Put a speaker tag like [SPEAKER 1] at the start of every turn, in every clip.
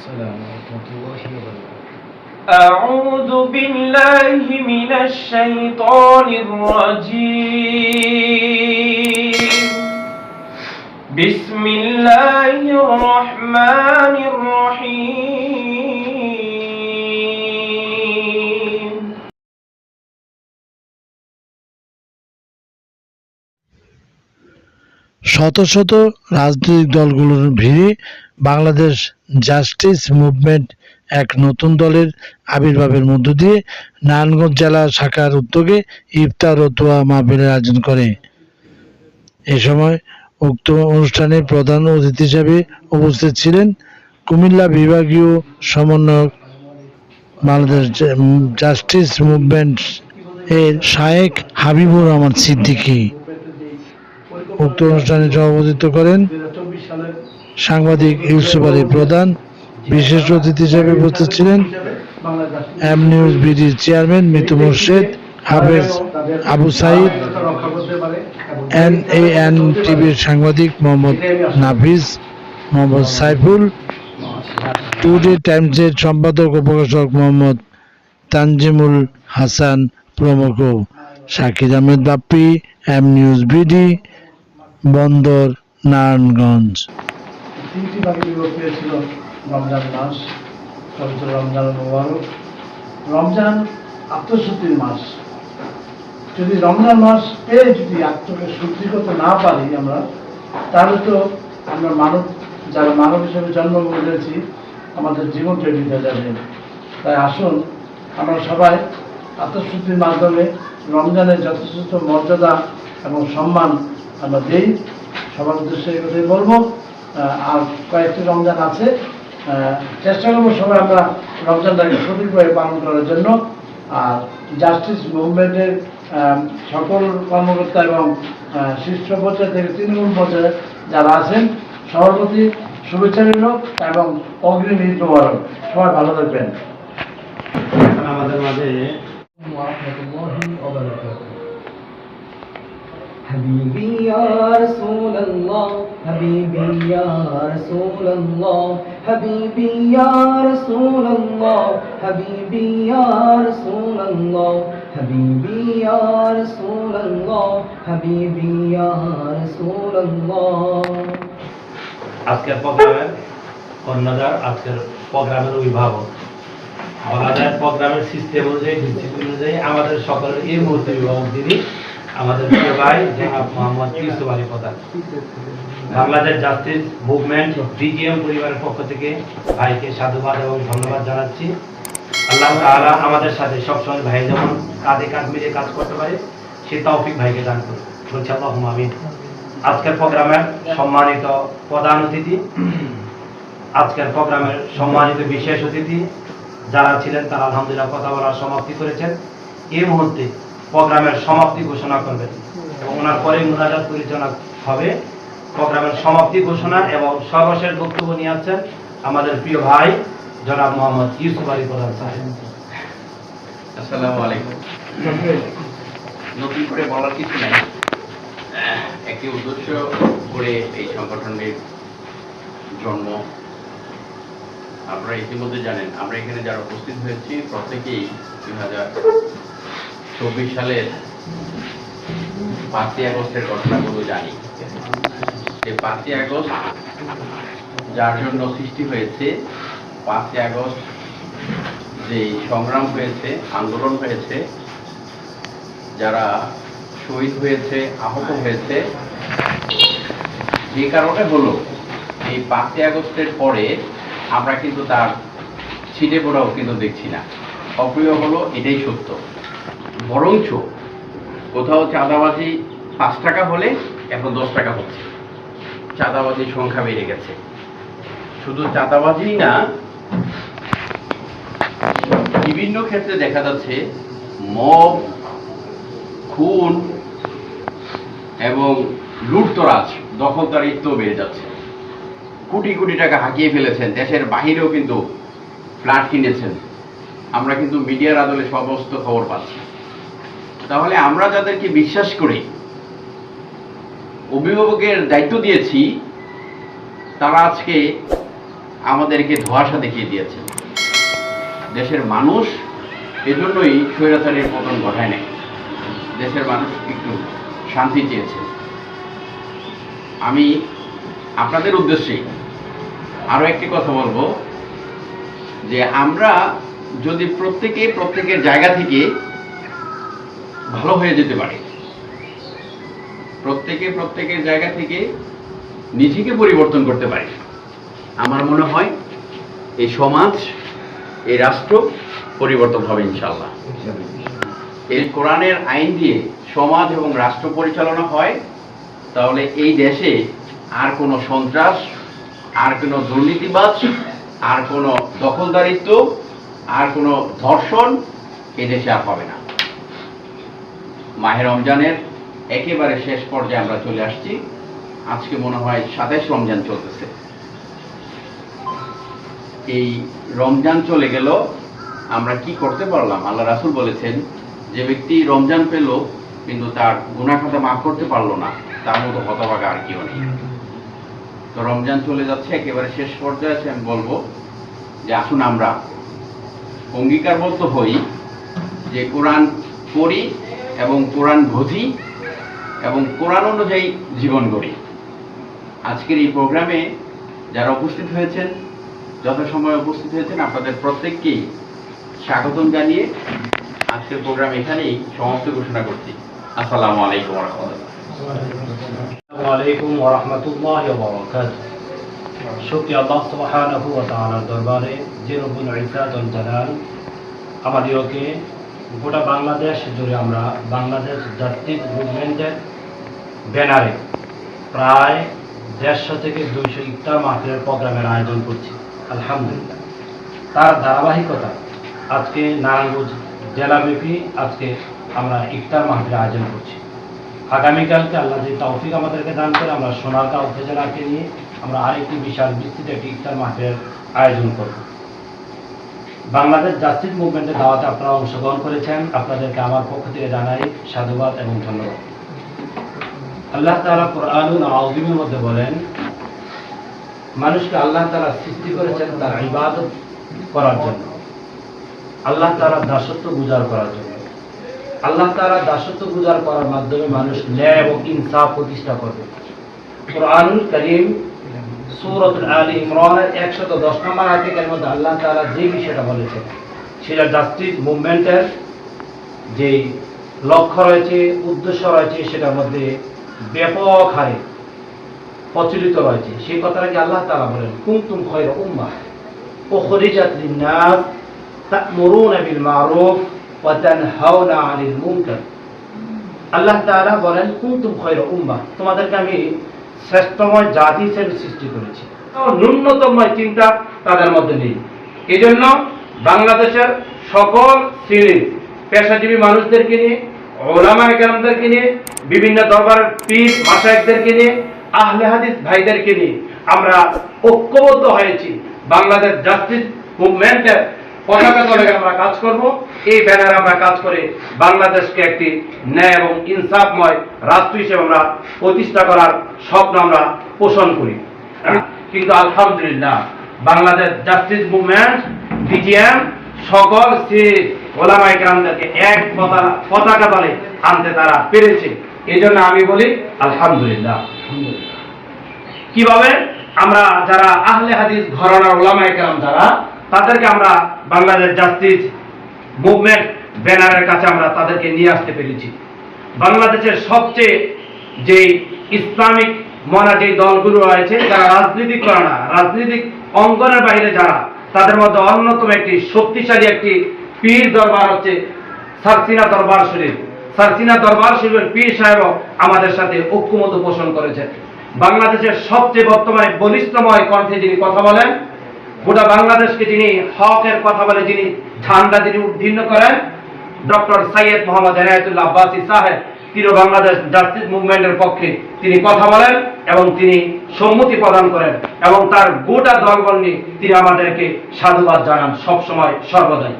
[SPEAKER 1] السلام ورحمة الله وبركاته.
[SPEAKER 2] أعوذ بالله من الشيطان الرجيم. بسم الله الرحمن الرحيم.
[SPEAKER 3] শত শত রাজনৈতিক দলগুলোর ভিড়ে বাংলাদেশ জাস্টিস মুভমেন্ট এক নতুন দলের আবির্ভাবের মধ্য দিয়ে নারায়ণগঞ্জ জেলা শাখার উদ্যোগে ইফতার ও দোয়া মাহফিলের আয়োজন করে। এ সময় উক্ত অনুষ্ঠানে প্রধান অতিথি হিসেবে উপস্থিত ছিলেন কুমিল্লা বিভাগীয় সমন্বয়ক বাংলাদেশ জাস্টিস মুভমেন্ট এর শায়েখ হাবিবুর রহমান সিদ্দিকী। উক্ত অনুষ্ঠানে সভাপতিত্ব করেন সাংবাদিক ইউসুফ আলী প্রধান। বিশেষ অতিথি হিসেবে উপস্থিত ছিলেন এম নিউজ বিডির চেয়ারম্যান মিতু মোর্শেদ, হাফেজ আবু সাইদ, NAN টিভির সাংবাদিক মোহাম্মদ নাফিজ, মোহাম্মদ সাইফুল, টুডে টাইমসের সম্পাদক ও প্রকাশক মোহাম্মদ তানজিমুল হাসান প্রমুখ। Shakir Ahmed Bappi, M news BD, Bandar, Narayanganj.
[SPEAKER 4] তিনটি ভাগে বিভক্ত হয়েছিল রমজান মাস, পবিত্র রমজান মোবারক। রমজান আত্মশুদ্ধির মাস। যদি রমজান মাস পেয়ে যদি আত্মকে শুদ্ধি করতে না পারি আমরা, তাহলে তো আমরা যারা মানব হিসেবে জন্মগ্রহণ করেছি আমাদের জীবনটা বিতে যাবে। তাই আসুন আমরা সবাই আত্মশুদ্ধির মাধ্যমে রমজানের যথেষ্ট মর্যাদা এবং সম্মান আমরা দিই। সবার উদ্দেশ্যে এই কথাই বলবো। আর কয়েকটি রমজান আছে, চেষ্টা করবো সবাই আমরা রমজানটাকে সঠিকভাবে পালন করার জন্য। আর জাস্টিস মুভমেন্টের সকল কর্মকর্তা এবং শীর্ষ পর্যায়ে থেকে তৃণমূল পর্যায়ে যারা আছেন সবার প্রতি শুভেচ্ছা রইল এবং অগ্রিম ঈদ মোবারক। সবাই ভালো থাকবেন।
[SPEAKER 1] আমাদের মাঝে
[SPEAKER 5] حبيبي يا رسول الله حبيبي يا رسول الله حبيبي يا رسول الله حبيبي يا رسول الله حبيبي يا رسول الله حبيبي يا رسول الله।
[SPEAKER 6] আজকের প্রোগ্রামের কর্ণধার, আজকের প্রোগ্রামের অভিভাবক, বলা যায় প্রোগ্রামের সিস্টেম অনুযায়ী, ডিসিপ্লিন অনুযায়ী আমাদের সকলের এই মুহূর্তে অভিভাবক যিনি আমাদের প্রিয় ভাই জনাব মোহাম্মদ ইউসুফ আলী প্রধান। বাংলাদেশ জাস্টিস মুভমেন্ট BGM পরিবারের পক্ষ থেকে ভাইকে সাধুবাদ এবং ধন্যবাদ জানাচ্ছি। আল্লাহ তাআলা আমাদের সাথে সবসময় ভাই যেমন কাঁধে কাঁধ মিলিয়ে কাজ করতে পারে সে তৌফিক ভাইকে দান করুন, বলছি আল্লাহুম্মা আমিন। আজকের প্রোগ্রামের সম্মানিত প্রধান অতিথি, আজকের প্রোগ্রামের সম্মানিত বিশেষ অতিথি যারা ছিলেন তারা আলহামদুলিল্লাহ কথা বলার সমাপ্তি করেছেন। এই মুহূর্তে প্রোগ্রামের সমাপ্তি ঘোষণা করবেন এবং ওনার পরে মুনাজাত পরিচালনা হবে। প্রোগ্রামের সমাপ্তি ঘোষণা এবং সর্বশেষ বক্তব্য নিয়ে আসছেন আমাদের প্রিয় ভাই জনাব মোহাম্মদ ইউসুফ আলী প্রধান সাহেব।
[SPEAKER 7] আসসালামু আলাইকুম। নতুন করে বলার কিছু নাই, একটি উদ্দেশ্য করে এই সংগঠনের জন্ম। আপনারা ইতিমধ্যে জানেন আমরা এখানে যারা উপস্থিত হয়েছি প্রত্যেকেই 2024 সালের 5ই আগস্টের ঘটনাগুলো জানি। এই 5ই আগস্ট যার জন্য সৃষ্টি হয়েছে, 5ই আগস্ট যে সংগ্রাম হয়েছে, আন্দোলন হয়েছে, যারা শহীদ হয়েছে, আহত হয়েছে, যে কারণে হলো এই 5ই আগস্টের পরে আমরা কিন্তু তার ছিটে পড়াও কিন্তু দেখছি না। অপ্রিয় হলো এটাই সত্য। বরঞ্চ কোথাও চাঁদাবাজি 5 টাকা হলে এখন 10 টাকা হচ্ছে। চাঁদাবাজির সংখ্যা বেড়ে গেছে। শুধু চাঁদাবাজি না, বিভিন্ন ক্ষেত্রে দেখা যাচ্ছে মব, খুন এবং লুটতরাজ, দখলদারিত্ব বেড়ে যাচ্ছে। কোটি কোটি টাকা হাঁকিয়ে ফেলেছেন। দেশের বাহিরেও কিন্তু ফ্ল্যাট কিনেছেন। আমরা কিন্তু মিডিয়ার আদলে সমস্ত খবর পাচ্ছি। তাহলে আমরা যাদেরকে বিশ্বাস করে অভিভাবকের দায়িত্ব দিয়েছি তারা আজকে আমাদেরকে ধোঁয়াশা দেখিয়ে দিয়েছেন। দেশের মানুষ এজন্যই স্বৈরাচারীর পতন ঘটায় নাই। দেশের মানুষ একটু শান্তি চেয়েছে। আমি আপনাদের উদ্দেশ্যে আরো একটি কথা বলবো যে আমরা যদি প্রত্যেকের জায়গা থেকে ভালো হয়ে যেতে পারি, প্রত্যেকের জায়গা থেকে নিজেকে পরিবর্তন করতে পারি, আমার মনে হয় এই সমাজ, এই রাষ্ট্র পরিবর্তন হবে ইনশাআল্লাহ। এই কোরআনের আইন দিয়ে সমাজ এবং রাষ্ট্র পরিচালনা হয়, তাহলে এই দেশে আর কোনো সন্ত্রাস, আর কোনো দুর্নীতিবাজ, আর কোনো দখলদারিত্ব, আর কোনো ধর্ষণ এই দেশে আর হবে না। মাহে রমজানের একেবারে শেষ পর্যায়ে আমরা চলে আসছি। আজকে মনে হয় 27 রমজান চলতেছে। এই রমজান চলে গেল, আমরা কি করতে পারলাম? আল্লাহ রাসূল বলেছেন, যে ব্যক্তি রমজান পেল কিন্তু তার গুনাহ খাতা মাফ করতে পারলো না, তার মতো হতভাগা আর কেউ নেই। তো রমজান চলে যাচ্ছে, একেবারে শেষ পর্যায়ে আছে। আমি বলবো যে আসুন আমরা অঙ্গীকারবদ্ধ হই যে কোরআন পড়ি এবং কোরআন বুঝি এবং কোরআন অনুযায়ী জীবন গড়ি। আজকের এই প্রোগ্রামে যারা উপস্থিত হয়েছেন, যথাসময়ে উপস্থিত হয়েছেন, আপনাদের প্রত্যেককেই স্বাগতম জানিয়ে আজকের প্রোগ্রাম এখানেই সমাপ্ত ঘোষণা করছি। আসসালামু আলাইকুম ওয়া রাহমাতুল্লাহ।
[SPEAKER 1] আসসালামু আলাইকুম ওয়া রাহমাতুল্লাহি ওয়া বারাকাতুহু। শুকরিয়া আল্লাহ সুবহানাহু ওয়া তাআলার দরবারে যে রব্বুল ইজ্জাত ওয়াল জালাল আমাদেরকে গোটা বাংলাদেশ জুড়ে আমরা বাংলাদেশ জাস্টিস মুভমেন্টের ব্যানারে প্রায় 150 থেকে 200 ইফতার মাহফিলের প্রোগ্রামের আয়োজন করছি। আলহামদুলিল্লাহ, তার ধারাবাহিকতা আজকে নারায়ণগঞ্জ জেলাব্যাপী আজকে আমরা ইফতার মাহফিলের আয়োজন করছি। আগামীকালকে আল্লাহ যে তৌফিক আমাদেরকে দান করে আমরা সোনারগাঁও উপজেলাকে নিয়ে আমরা আরেকটি বিশাল বিস্তৃত একটি ইফতার মাহফিলের আয়োজন করব। বাংলাদেশ জাস্টিস মুভমেন্টের দাওয়াতে আপনারা অংশগ্রহণ করেছেন, আপনাদেরকে আমার পক্ষ থেকে জানাই সাধুবাদ এবং ধন্যবাদ। আল্লাহ তাআলা কুরআনুল আযীমের মধ্যে বলেন, মানুষকে আল্লাহ তাআলা সৃষ্টি করেছেন তার ইবাদত করার জন্য, আল্লাহ তাআলা দাসত্ব গুজার করার জন্য। আল্লাহ তাআলা দাসত্ব গুজার করার মাধ্যমে মানুষ ন্যায় এবং ইনসাফ প্রতিষ্ঠা করবে। কুরআনুল কারীম সূরাতুল আলী ইমরানের 110 নম্বর আয়াতের মধ্যে আল্লাহ তাআলা যে বিষয়টা বলেছেন সেটা জাস্টিস মুভমেন্টের যে লক্ষ্য রয়েছে, উদ্দেশ্য রয়েছে, সেটার মধ্যে ব্যাপক হারে প্রচলিত রয়েছে। সেই কথাটাকে আল্লাহ তাআলা বলেন, কুনতুম খায়রা উম্মাহ উখরিজাত লিন-নাস তা'মুরুনা বিল মা'রুফ ওয়া তানহাউনা 'আনিল মুনকার। আল্লাহ তাআলা বলেন, কুনতুম খায়রা উম্মাহ, তোমাদেরকে আমি শ্রেষ্ঠময় জাতি হিসেবে সৃষ্টি করেছি। ন্যূনতম চিন্তা তাদের মধ্যে নেই। এই জন্য বাংলাদেশের সকল শ্রেণীর পেশাজীবী মানুষদেরকে নিয়ে, ওলামায়ে কেরামদেরকে নিয়ে, বিভিন্ন দরবারের পীর মাশায়েখদেরকে নিয়ে, আহলে হাদিস ভাইদেরকে নিয়ে আমরা ঐক্যবদ্ধ হয়েছি। বাংলাদেশ জাস্টিস মুভমেন্টের পতাকা তলে আমরা কাজ করব। এই ব্যানারে আমরা কাজ করে বাংলাদেশকে একটি ন্যায় এবং ইনসাফময় রাষ্ট্র হিসেবে আমরা প্রতিষ্ঠা করার স্বপ্ন আমরা পোষণ করি। কিন্তু আলহামদুলিল্লাহ, বাংলাদেশ জাস্টিস মুভমেন্ট বিজিএম সকল ওলামায়ে কেরামদেরকে এক পতাকা তলে আনতে তারা পেরেছে। এই জন্য আমি বলি আলহামদুলিল্লাহ। কিভাবে আমরা যারা আহলে হাদিস ঘরানার ওলামায়ে কেরাম যারা, তাদেরকে আমরা বাংলাদেশ জাস্টিস মুভমেন্ট ব্যানারের কাছে আমরা তাদেরকে নিয়ে আসতে পেরেছি। বাংলাদেশের সবচেয়ে যে ইসলামিক মনা যে দলগুলো রয়েছে, যারা রাজনীতি করে না, রাজনৈতিক অঙ্গনের বাইরে যারা, তাদের মধ্যে অন্যতম একটি শক্তিশালী একটি পীর দরবার হচ্ছে সারসিনা দরবার শরীফ। সারসিনা দরবার শরীফের পীর সাহেব আমাদের সাথে ঐক্যমত পোষণ করেছেন। বাংলাদেশের সবচেয়ে বর্তমানে বলিষ্ঠময় কণ্ঠে যিনি কথা বলেন, গোটা বাংলাদেশকে যিনি হকের কথা বলে, যিনি ঝান্ডা যিনি উদ্দীর্ণ করেন, ডক্টর সৈয়দ মোহাম্মদ এনায়েতুল্লাহ আব্বাসী সাহেব, তিনি বাংলাদেশ জাস্টিস মুভমেন্টের পক্ষে তিনি কথা বলেন এবং তিনি সম্মতি প্রদান করেন এবং তার গোটা দলবল নিয়ে তিনি আমাদেরকে সাধুবাদ জানান সবসময় সর্বদাই।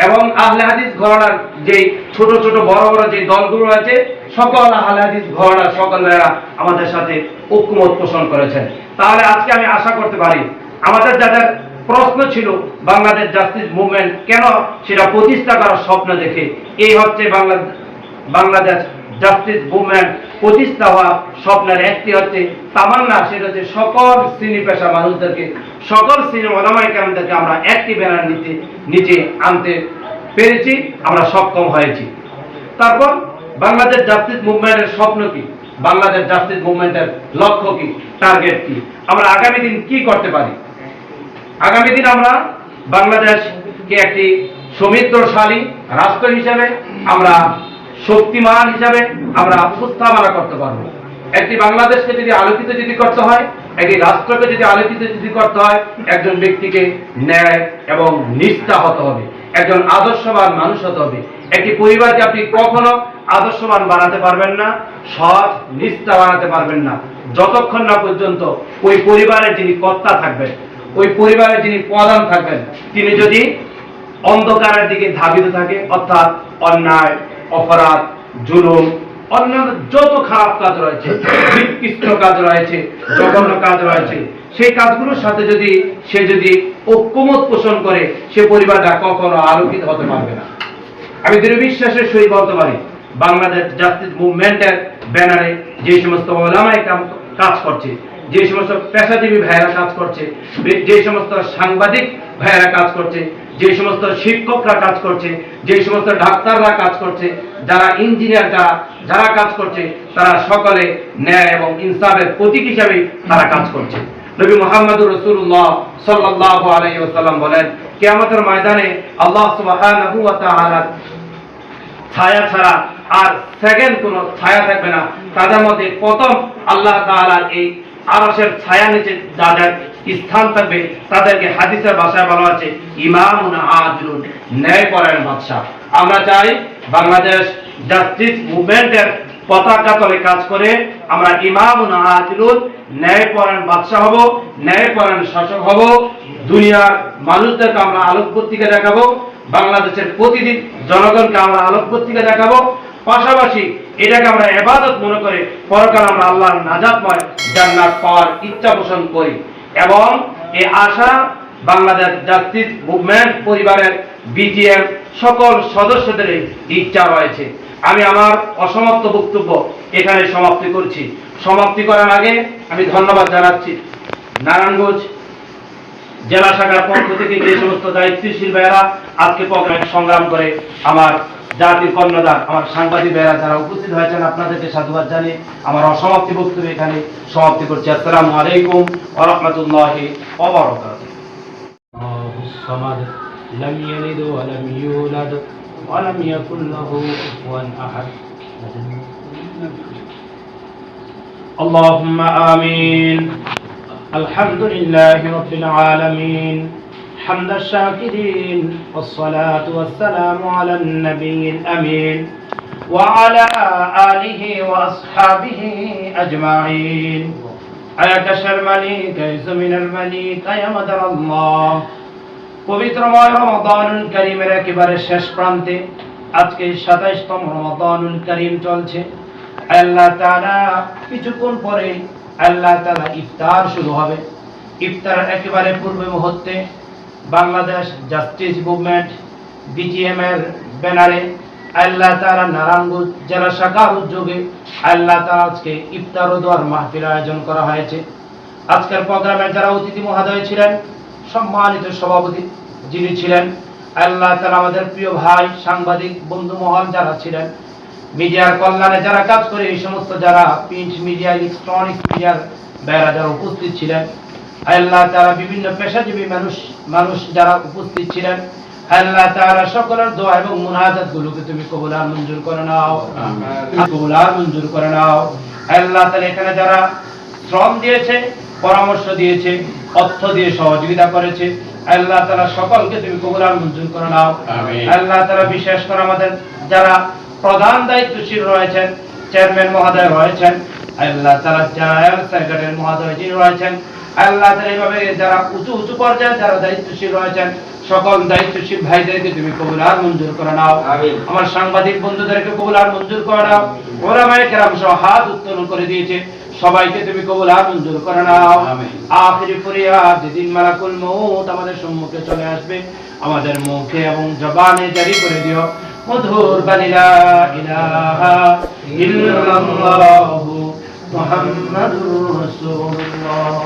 [SPEAKER 1] এবং আহলে হাদিস ঘরানার যে ছোট ছোট বড় বড় যে দলগুলো আছে, সকল আহলে হাদিস ঘরানার সকল ভাইয়েরা আমাদের সাথে ঐক্যমত পোষণ করেছেন। তাহলে আজকে আমি আশা করতে পারি আমাদের যাদের প্রশ্ন ছিল বাংলাদেশ জাস্টিস মুভমেন্ট কেন সেটা প্রতিষ্ঠা করার স্বপ্ন দেখে, এই হচ্ছে বাংলাদেশ জাস্টিস মুভমেন্ট প্রতিষ্ঠা হওয়া স্বপ্নের একটি হচ্ছে তামান্না, সেটা হচ্ছে সকল শ্রেণী পেশা মানুষদেরকে, সকল শ্রেণীর ওলামায়ে কেরামদেরকে আমরা একটি ব্যানার নিচে আনতে পেরেছি, আমরা সক্ষম হয়েছি। তারপর বাংলাদেশ জাস্টিস মুভমেন্টের স্বপ্ন কি, বাংলাদেশ জাস্টিস মুভমেন্টের লক্ষ্য কি, টার্গেট কি, আমরা আগামী দিন কি করতে পারি। আগামী দিন আমরা বাংলাদেশকে একটি সমৃদ্ধশালী রাষ্ট্র হিসাবে, আমরা শক্তিমান হিসাবে আমরা উপস্থাপনা করতে পারবো। একটি বাংলাদেশকে যদি আলোকিত যদি করতে হয়, একটি রাষ্ট্রকে যদি আলোকিত যদি করতে হয়, একজন ব্যক্তিকে ন্যায় এবং নিষ্ঠা হতে হবে, একজন আদর্শবান মানুষ হতে হবে। একটি পরিবারকে আপনি কখনো আদর্শবান বানাতে পারবেন না, সৎ নিষ্ঠা বানাতে পারবেন না, যতক্ষণ না পর্যন্ত ওই পরিবারের যিনি কর্তা থাকবেন, ওই পরিবারের যিনি প্রধান থাকবেন, তিনি যদি অন্ধকারের দিকে ধাবিত থাকে, অর্থাৎ অন্যায়, অপরাধ, জুলুম, অন্যান্য যত খারাপ কাজ রয়েছে, নিকৃষ্ট কাজ রয়েছে, জঘন্য কাজ রয়েছে, সেই কাজগুলোর সাথে সে যদি ঐক্যমত পোষণ করে, সে পরিবারটা কখনো আলোকিত হতে পারবে না। আমি দৃঢ় বিশ্বাসের সহিত বলতে পারি, বাংলাদেশ জাস্টিস মুভমেন্টের ব্যানারে যে সমস্ত ওলামায়ে কেরাম কাজ করছে, যে সমস্ত পেশাজীবী ভাইয়েরা কাজ করছে, যে সমস্ত সাংবাদিক ভাইয়েরা কাজ করছে, যে সমস্ত শিক্ষকরা কাজ করছে, যে সমস্ত ডাক্তাররা কাজ করছে, যারা ইঞ্জিনিয়ার যারা কাজ করছে, তারা সকলে ন্যায় এবং ইনসাফের প্রতীক হিসাবে তারা কাজ করছে। নবী মুহাম্মদুর রাসূলুল্লাহ সাল্লাল্লাহু আলাইহি ওয়াসাল্লাম বলেন, কিয়ামতের ময়দানে আল্লাহ সুবহানাহু ওয়া তাআলার ছায়া ছাড়া আর সেকেন্ড কোনো ছায়া থাকবে না। তাদের মধ্যে প্রথম আল্লাহ তাআলার এই আরশের ছায়া নিচে যাদের স্থান থাকবে, তাদেরকে হাদিসের ভাষায় বলা হচ্ছে ইমামুন আদিলুন, ন্যায়পরায়ণ বাদশা। আমরা চাই বাংলাদেশ জাস্টিস মুভমেন্টের পতাকা তলে কাজ করে আমরা ইমামুন আদিলুন, ন্যায়পরায়ণ বাদশা হব, ন্যায়পরায়ণ শাসক হব। দুনিয়ার মানুষদেরকে আমরা আলোকবর্তিকা দেখাবো, বাংলাদেশের প্রতিদিন জনগণকে আমরা আলোকবর্তিকা দেখাবো। পাশাপাশি এটাকে আমরা ইবাদত মনে করে পরকাল আমরা আল্লাহর নাজাতময় জান্নাত পাওয়ার ইচ্ছা পোষণ করি। এবং এই আশা বাংলাদেশ জাস্টিস মুভমেন্ট পরিবারের বিজিএম সকল সদস্যদের ইচ্ছা রয়েছে। আমি আমার অসমাপ্ত বক্তব্য এখানে সমাপ্তি করছি। সমাপ্তি করার আগে আমি ধন্যবাদ জানাচ্ছি নারায়ণগঞ্জ জেলা শাখার পক্ষ থেকে যে সমস্ত দায়িত্বশীল ভাইয়েরা আজকে প্রোগ্রামে সংগ্রাম করে আমার জাতির কর্ণধার, আমার সাংবাদিক ভাইয়েরা যারা উপস্থিত হয়েছেন, আপনাদেরকে সাধুবাদ জানিয়ে আমার অসমাপ্তি বক্তব্য এখানে সমাপ্তি করছি। আসসালামু আলাইকুম ওয়া রাহমাতুল্লাহি ওয়া বারাকাতুহু।
[SPEAKER 6] আল্লাহুস সামাদ, লাম ইয়ালিদ ওয়া লাম ইউলাদ ওয়া লাম ইয়াকুল লাহু কুফুয়ান আহাদ।
[SPEAKER 1] اللهم آمين. الحمد لله رب العالمين حمد الشاكرين، والصلاة والسلام على النبي الأمين وعلى آله وأصحابه أجمعين. أيا كشر مليك من المليك يا مدر الله। পবিত্রময় রমাদানুল কারীমের একেবারে শেষ প্রান্তে আজকে 27তম রমাদানুল কারীম চলছে। আল্লাহ তাআলা কিছুক্ষণ পরে আল্লাহ তাআলা ইফতার শুরু হবে। ইফতারের একেবারে পূর্ব মুহূর্তে বাংলাদেশ জাস্টিস মুভমেন্ট বিজিএম এর ব্যানারে আল্লাহ তাআলা নারায়ণগঞ্জ জেলা শাখার উদ্যোগে আল্লাহ তাআলা আজকে ইফতার ও দোয়ার মাহফিল আয়োজন করা হয়েছে। আজকের প্রোগ্রামে যারা অতিথি মহোদয় ছিলেন, সম্মানিত সভাপতি যিনি ছিলেন, আল্লাহ তাআলা আমাদের প্রিয় ভাই সাংবাদিক বন্ধু মহল যারা ছিলেন, মিডিয়ার কল্যাণে যারা কাজ করে, এই সমস্ত যারা প্রিন্ট মিডিয়া, ইলেকট্রনিক্স মিডিয়ার ভাইরা যারা উপস্থিত ছিলেন, আল্লাহ তাআলা বিভিন্ন পেশাজীবী মানুষ যারা উপস্থিত ছিলেন, আল্লাহ তাআলা সকলের দোয়া এবং মুনাজাত গুলোকে তুমি কবুল আর মঞ্জুর করে নাও, কবুল আর মঞ্জুর করে নাও। আল্লাহ তাআলা এখানে যারা শ্রম দিয়েছে, পরামর্শ দিয়েছে, অর্থ দিয়ে সহযোগিতা করেছে, আল্লাহ তাআলা সকলকে তুমি কবুল আর মঞ্জুর করে নাও। আল্লাহ তাআলা বিশেষ করে আমাদের যারা প্রধান দায়িত্বশীল রয়েছেন, চেয়ারম্যান মহোদয় রয়েছেন, আল্লাহ তাআলা জেনারেল সেক্রেটারি মহোদয় যিনি রয়েছেন, আল্লাহ তাআলা এইভাবে যারা উঁচু পর্যায়ে যারা দায়িত্বশীল রয়েছেন, সকল দায়িত্বশীল ভাইদেরকে তুমি কবুল আর মঞ্জুর করে নাও। আমার সাংবাদিক বন্ধুদেরকে কবুল আর মঞ্জুর করে নাও। ওলামায়ে কেরাম সহ হাত উত্তোলন করে দিয়েছে, সবাইকে তুমি কবুল আর মঞ্জুর করে নাও।
[SPEAKER 7] আমিন।
[SPEAKER 1] আখিরি ফরিয়াদ যেদিন মালাকুল মউত আমাদের সম্মুখে চলে আসবে, আমাদের মুখে এবং জবানে জারি করে দিও মধুর বাণী লা ইলাহা ইল্লাল্লাহু মুহাম্মাদুর রাসূলুল্লাহ।